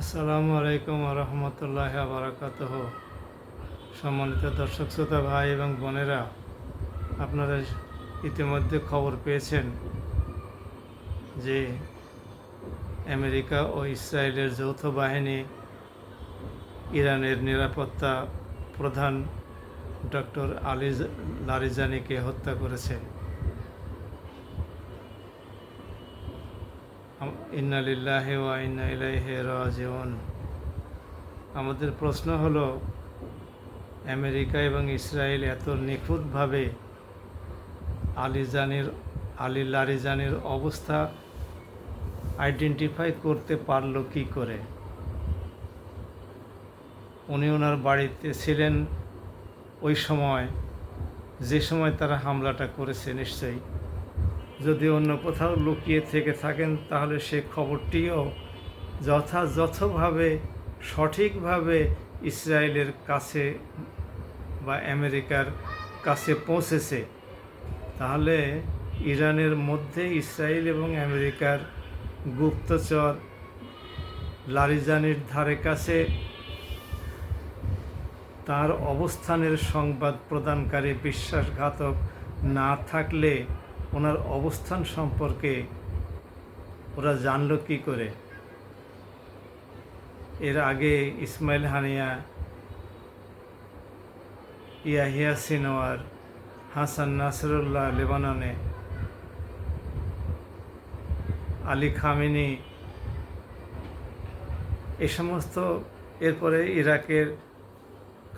আসসালামু আলাইকুম রহমতুল্লাহ বারাকাতুহ। সম্মানিত দর্শক শ্রোতা ভাই এবং বোনেরা, আপনারা ইতিমধ্যে খবর পেয়েছেন যে আমেরিকা ও ইসরায়েলের যৌথ বাহিনী ইরানের নিরাপত্তা প্রধান ডক্টর আলী লারিজানিকে হত্যা করেছে। ইন্না লিল্লাহি ওয়া ইন্না ইলাইহি রাজিউন। আমাদের প্রশ্ন হলো, আমেরিকা এবং ইসরায়েল এত নিখুঁতভাবে আলী লারিজানির অবস্থা আইডেন্টিফাই করতে পারলো কি করে? উনি ওনার বাড়িতে ছিলেন ওই সময়, যে সময় তারা হামলাটা করেছে। নিশ্চয়ই যদি অন্য কোথাও লুকিয়ে থেকে থাকেন তাহলে সে খবরটিও যথাযথভাবে সঠিকভাবে ইসরায়েলের কাছে বা আমেরিকার কাছে পৌঁছেছে। তাহলে ইরানের মধ্যে ইসরায়েল এবং আমেরিকার গুপ্তচর লারিজানির ধারে কাছে তার অবস্থানের সংবাদ প্রদানকারী বিশ্বাসঘাতক না থাকলে ওনার অবস্থান সম্পর্কে ওরা জানল কি করে? এর আগে ইসমাইল হানিয়া, ইয়াহিয়া সিনওয়ার, হাসান নাসরুল্লাহ লেবাননে, আলী খামেনি, এই সমস্ত, এরপরে ইরাকের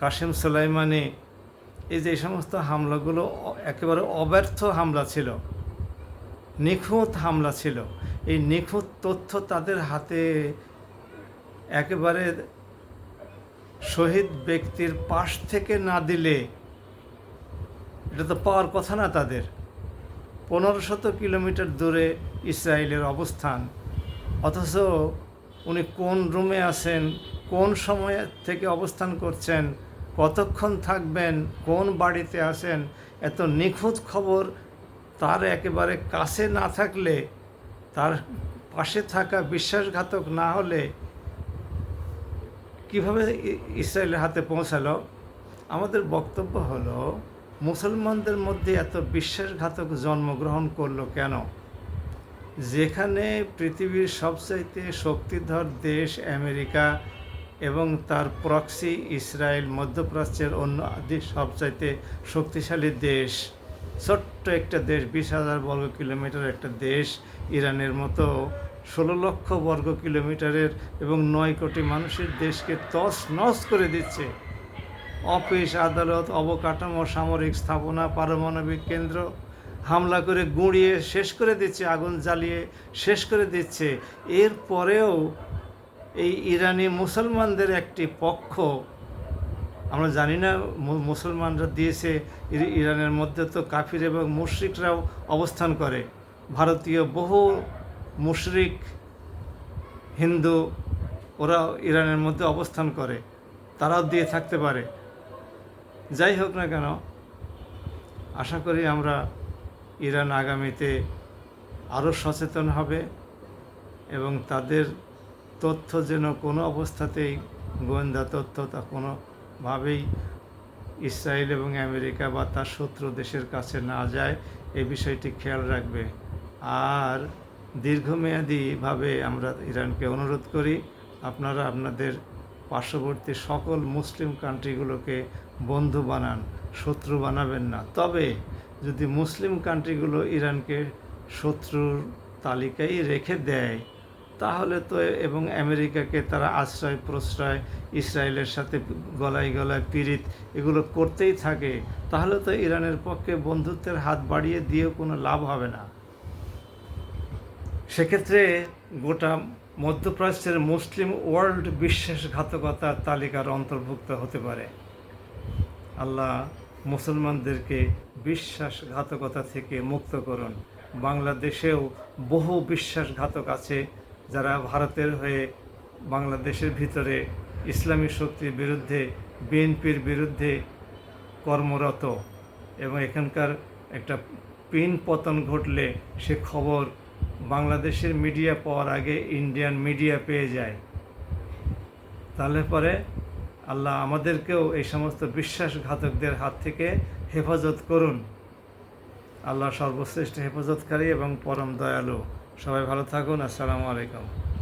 কাসেম সোলাইমানি, এই যে সমস্ত হামলাগুলো একেবারে অব্যর্থ হামলা ছিল, নিখুঁত হামলা ছিল। এই নিখুঁত তথ্য তাদের হাতে একেবারে শহীদ ব্যক্তির পাশ থেকে না দিলে এটা তো পাওয়ার কথা না তাদের। 1500 কিলোমিটার দূরে ইসরায়েলের অবস্থান, অথচ উনি কোন রুমে আছেন, কোন সময় থেকে অবস্থান করছেন, কতক্ষণ থাকবেন, কোন বাড়িতে আছেন, এত নিখুঁত খবর তার একেবারে কাছে না থাকলে, তার পাশে থাকা বিশ্বাসঘাতক না হলে কিভাবে ইসরায়েলের হাতে পৌঁছালো? আমাদের বক্তব্য হলো, মুসলমানদের মধ্যে এত বিশ্বাসঘাতক জন্মগ্রহণ করলো কেন? যেখানে পৃথিবীর সবচাইতে শক্তিধর দেশ আমেরিকা এবং তার প্রক্সি ইসরায়েল, মধ্যপ্রাচ্যের অন্য সবচাইতে শক্তিশালী দেশ, ছোট্ট একটা দেশ, 20,000 বর্গ কিলোমিটার একটা দেশ, ইরানের মতো 16 লক্ষ বর্গ কিলোমিটারের এবং 9 কোটি মানুষের দেশকে তছনছ করে দিচ্ছে। অফিস, আদালত, অবকাঠামো, সামরিক স্থাপনা, পারমাণবিক কেন্দ্র হামলা করে গুঁড়িয়ে শেষ করে দিচ্ছে, আগুন জ্বালিয়ে শেষ করে দিচ্ছে। এরপরেও এই ইরানি মুসলমানদের একটি পক্ষ, আমরা জানি না মুসলমানরা দিয়েছে, ইরানের মধ্যে তো কাফির এবং মুশরিকরাও অবস্থান করে। ভারতীয় বহু মুশরিক হিন্দু ওরা ইরানের মধ্যে অবস্থান করে, তারাও দিয়ে থাকতে পারে। যাই হোক না কেন, আশা করি আমরা ইরান আগামীতে আরও সচেতন হবে এবং তাদের তথ্য যেন কোনো অবস্থাতেই, গোয়েন্দা তথ্য তা কোনোভাবেই ইসরায়েল এবং আমেরিকা বা তার শত্রু দেশের কাছে না যায়, এই বিষয়টি খেয়াল রাখবে। আর দীর্ঘমেয়াদীভাবে আমরা ইরানকে অনুরোধ করি, আপনারা আপনাদের পার্শ্ববর্তী সকল মুসলিম কান্ট্রিগুলোকে বন্ধু বানান, শত্রু বানাবেন না। তবে যদি মুসলিম কান্ট্রিগুলো ইরানকে শত্রুর তালিকায় রেখে দেয়, তাহলে তো, এবং আমেরিকাকে তারা আশ্রয় প্রশ্রয়, ইসরায়েলের সাথে গলায় গলায় পীড়িত এগুলো করতেই থাকে, তাহলে তো ইরানের পক্ষে বন্ধুত্বের হাত বাড়িয়ে দিয়েও কোনো লাভ হবে না। সেক্ষেত্রে গোটা মধ্যপ্রাচ্যের মুসলিম ওয়ার্ল্ড বিশ্বাসঘাতকতার তালিকার অন্তর্ভুক্ত হতে পারে। আল্লাহ মুসলমানদেরকে বিশ্বাসঘাতকতা থেকে মুক্ত করুন। বাংলাদেশেও বহু বিশ্বাসঘাতক আছে যারা ভারতের হয়ে বাংলাদেশের ভিতরে ইসলামী শক্তির বিরুদ্ধে, বিএনপির বিরুদ্ধে কর্মরত, এবং এখানকার একটা পিন পতন ঘটলে সে খবর বাংলাদেশের মিডিয়া পাওয়ার আগে ইন্ডিয়ান মিডিয়া পেয়ে যায়। তাহলে পরে আল্লাহ আমাদেরকেও এই সমস্ত বিশ্বাসঘাতকদের হাত থেকে হেফাজত করুন। আল্লাহ সর্বশ্রেষ্ঠ হেফাজতকারী এবং পরম দয়ালু। সবাই ভালো থাকুন। আসসালামু আলাইকুম।